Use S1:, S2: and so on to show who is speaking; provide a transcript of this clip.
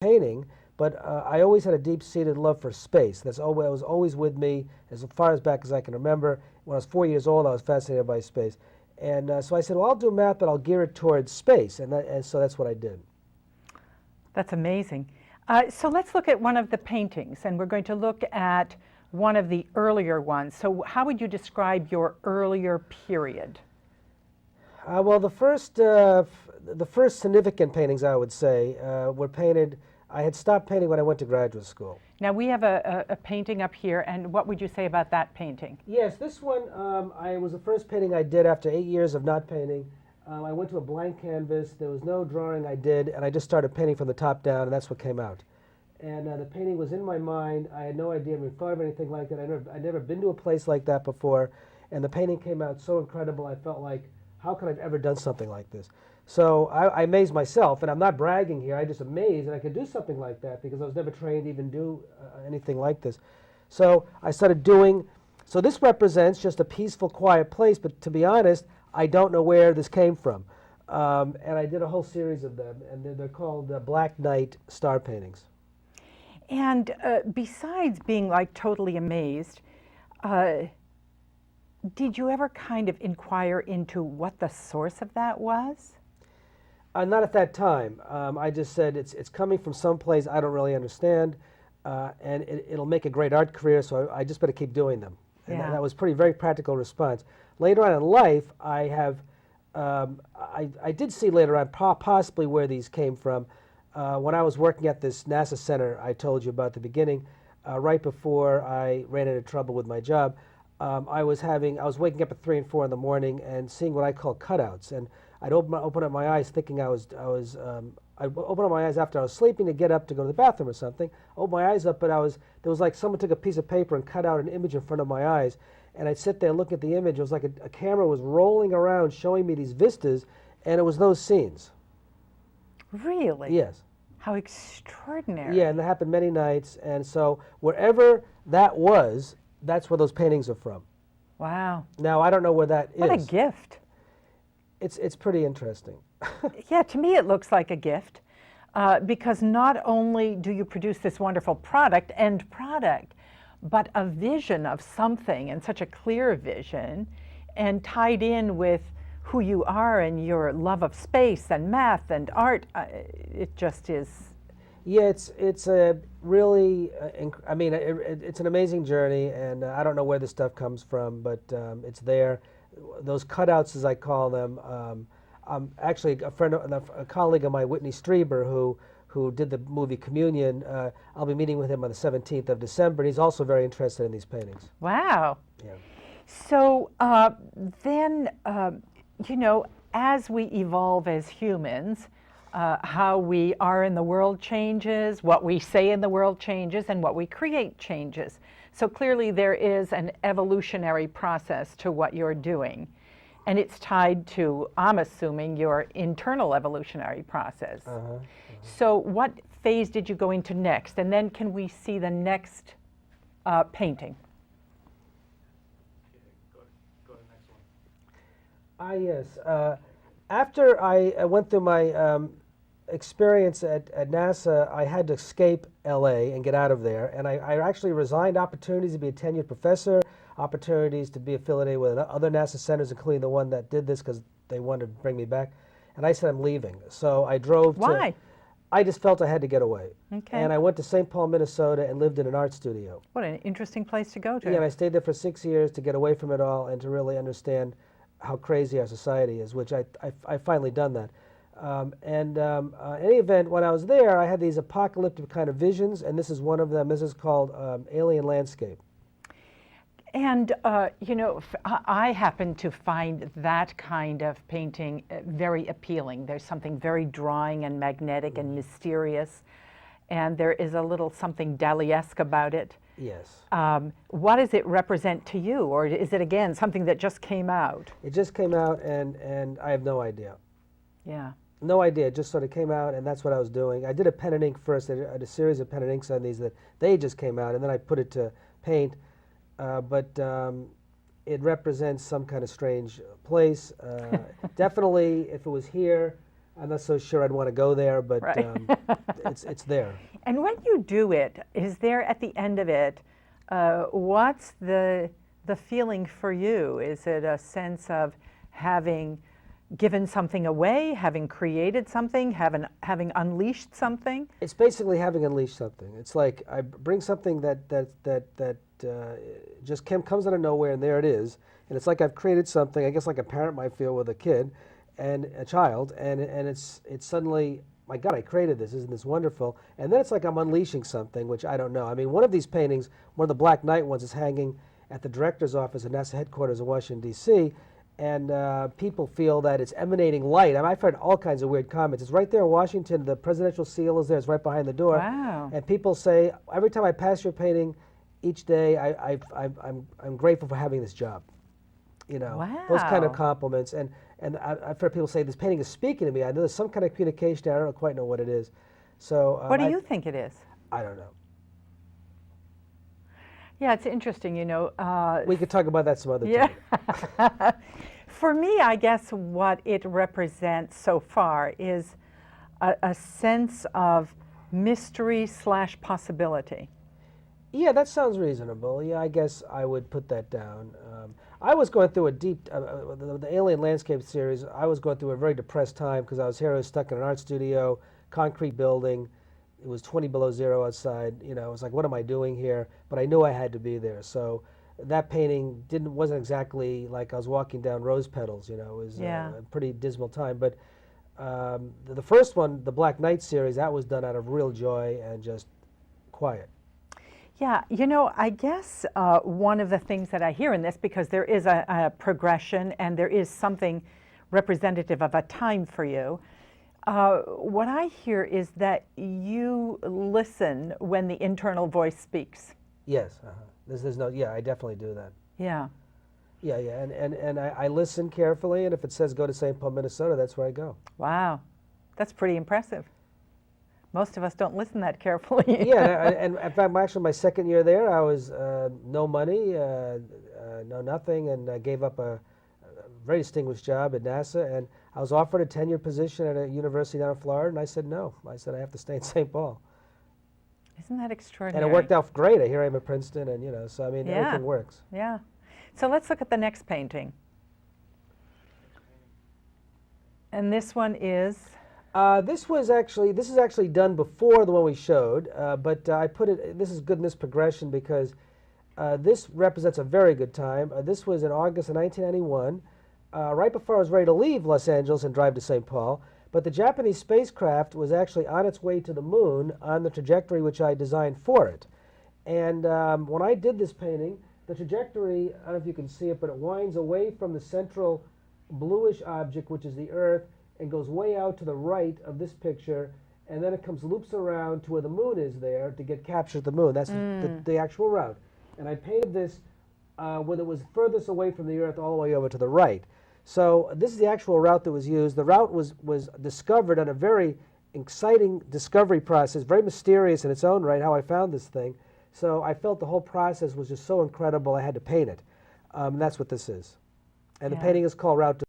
S1: painting, but I always had a deep-seated love for space. That's always, it was always with me as far as back as I can remember. When I was 4 years old, I was fascinated by space. And so I said, well, I'll do math, but I'll gear it towards space. And so that's what I did.
S2: That's amazing. So let's look at one of the paintings, and we're going to look at one of the earlier ones. So how would you describe your earlier period?
S1: Well, the first significant paintings, I would say, were painted. I had stopped painting when I went to graduate school.
S2: Now we have a painting up here, and what would you say about that painting?
S1: Yes, this one was the first painting I did after 8 years of not painting. I went to a blank canvas. There was no drawing I did, and I just started painting from the top down, and that's what came out. And the painting was in my mind. I had no idea, I thought of anything like that. I'd never been to a place like that before, and the painting came out so incredible. I felt like, how could I have ever done something like this? So I amazed myself, and I'm not bragging here. I just amazed that I could do something like that because I was never trained to even do anything like this. So I started doing. So this represents just a peaceful, quiet place. But to be honest, I don't know where this came from. And I did a whole series of them, and they're called Black Night star paintings.
S2: And besides being like totally amazed, did you ever kind of inquire into what the source of that was?
S1: Not at that time. I just said it's coming from someplace I don't really understand, and it'll make a great art career, so I just better keep doing them. And
S2: Yeah.
S1: that was very practical response. Later on in life, I did see later on possibly where these came from. When I was working at this NASA center I told you about at the beginning, right before I ran into trouble with my job, I was waking up at 3 and 4 in the morning and seeing what I call cutouts, and I'd open up my eyes thinking I'd open up my eyes after I was sleeping to get up to go to the bathroom or something. Open my eyes up, but there was like someone took a piece of paper and cut out an image in front of my eyes, and I'd sit there and look at the image. It was like a camera was rolling around showing me these vistas, and it was those scenes.
S2: Really?
S1: Yes.
S2: How extraordinary.
S1: Yeah, and that happened many nights, and so wherever that was, that's where those paintings are from.
S2: Wow.
S1: Now, I don't know where that is.
S2: What a gift.
S1: It's pretty interesting.
S2: Yeah, to me it looks like a gift because not only do you produce this wonderful end product, but a vision of something, and such a clear vision, and tied in with who you are and your love of space and math and art. It just is.
S1: Yeah, it's a really, it's an amazing journey, and I don't know where this stuff comes from, but it's there. Those cutouts, as I call them, actually a colleague of mine, Whitney Strieber, who did the movie Communion, I'll be meeting with him on the 17th of December, and he's also very interested in these paintings.
S2: Wow.
S1: Yeah.
S2: So then, as we evolve as humans, how we are in the world changes, what we say in the world changes, and what we create changes. So clearly there is an evolutionary process to what you're doing, and it's tied to, I'm assuming, your internal evolutionary process. So what phase did you go into next? And then can we see the next painting?
S3: Go to the next one.
S1: Yes. After I went through my experience at NASA, I had to escape LA and get out of there. And I actually resigned opportunities to be a tenured professor, opportunities to be affiliated with other NASA centers, including the one that did this because they wanted to bring me back. And I said, I'm leaving. So I drove to...
S2: Why?
S1: I just felt I had to get away.
S2: Okay.
S1: And I went to St. Paul, Minnesota, and lived in an art studio.
S2: What an interesting place to go to.
S1: Yeah, and I stayed there for 6 years to get away from it all and to really understand how crazy our society is, which I finally done that. In any event, when I was there, I had these apocalyptic kind of visions, and this is one of them. This is called Alien Landscape.
S2: And, I happen to find that kind of painting very appealing. There's something very drawing and magnetic and mysterious, and there is a little something Dali-esque about it.
S1: Yes.
S2: What does it represent to you, or is it, again, something that just came out?
S1: It just came out, and I have no idea.
S2: Yeah.
S1: No idea. It just sort of came out, and that's what I was doing. I did a pen and ink first. I did a series of pen and inks on these that they just came out, and then I put it to paint. But it represents some kind of strange place. Definitely, if it was here, I'm not so sure I'd want to go there, but
S2: Right.
S1: it's there.
S2: And when you do it, is there at the end of it, what's the feeling for you? Is it a sense of having given something away, having created something, having unleashed something?
S1: It's basically having unleashed something. It's like I bring something that just comes out of nowhere, and there it is. And it's like I've created something, I guess like a parent might feel with a kid and a child, and it's suddenly, my God, I created this, isn't this wonderful? And then it's like I'm unleashing something, which I don't know. I mean, one of these paintings, one of the Black Knight ones, is hanging at the director's office at NASA headquarters in Washington, D.C., and people feel that it's emanating light. I mean, I've heard all kinds of weird comments. It's right there in Washington. The presidential seal is there. It's right behind the door.
S2: Wow.
S1: And people say, every time I pass your painting each day, I'm grateful for having this job. You know, those kind of
S2: Wow.
S1: compliments. And I've heard people say, this painting is speaking to me. I know there's some kind of communication there. I don't quite know what it is. So
S2: What do you think it is?
S1: I don't know.
S2: Yeah, it's interesting, you know.
S1: We could talk about that some other
S2: Yeah.
S1: time.
S2: For me, I guess what it represents so far is a sense of mystery / possibility.
S1: Yeah, that sounds reasonable. Yeah, I guess I would put that down. I was going through a deep, the Alien Landscape series, I was going through a very depressed time because I was stuck in an art studio, concrete building. It was 20 below zero outside. You know, I was like, what am I doing here? But I knew I had to be there. So that painting wasn't exactly like I was walking down rose petals. You know, it was
S2: Yeah.
S1: a pretty dismal time. But the first one, the Black Knight series, that was done out of real joy and just quiet.
S2: Yeah, you know, I guess one of the things that I hear in this, because there is a progression and there is something representative of a time for you, what I hear is that you listen when the internal voice speaks.
S1: Yes. There's no, yeah, I definitely do that.
S2: Yeah.
S1: Yeah, yeah, and I listen carefully, and if it says go to St. Paul, Minnesota, that's where I go.
S2: Wow. That's pretty impressive. Most of us don't listen that carefully.
S1: Yeah, and in fact, actually, my second year there, I was no money, no nothing, and I gave up a very distinguished job at NASA, and I was offered a tenure position at a university down in Florida, and I said no. I said I have to stay in St. Paul.
S2: Isn't that extraordinary?
S1: And it worked out great. Here I am at Princeton, and you know, so I mean,
S2: Yeah.
S1: everything works.
S2: Yeah. So let's look at the next painting. And this one is?
S1: This is actually done before the one we showed, but I put it, this is goodness progression because this represents a very good time. This was in August of 1991, right before I was ready to leave Los Angeles and drive to St. Paul, but the Japanese spacecraft was actually on its way to the moon on the trajectory which I designed for it. And when I did this painting, the trajectory, I don't know if you can see it, but it winds away from the central bluish object, which is the Earth, and goes way out to the right of this picture, and then it loops around to where the moon is there to get captured at the moon. That's the actual route. And I painted this when it was furthest away from the Earth all the way over to the right. So this is the actual route that was used. The route was discovered on a very exciting discovery process, very mysterious in its own right, how I found this thing. So I felt the whole process was just so incredible I had to paint it. And that's what this is. And the
S2: Yeah.
S1: painting is called Route to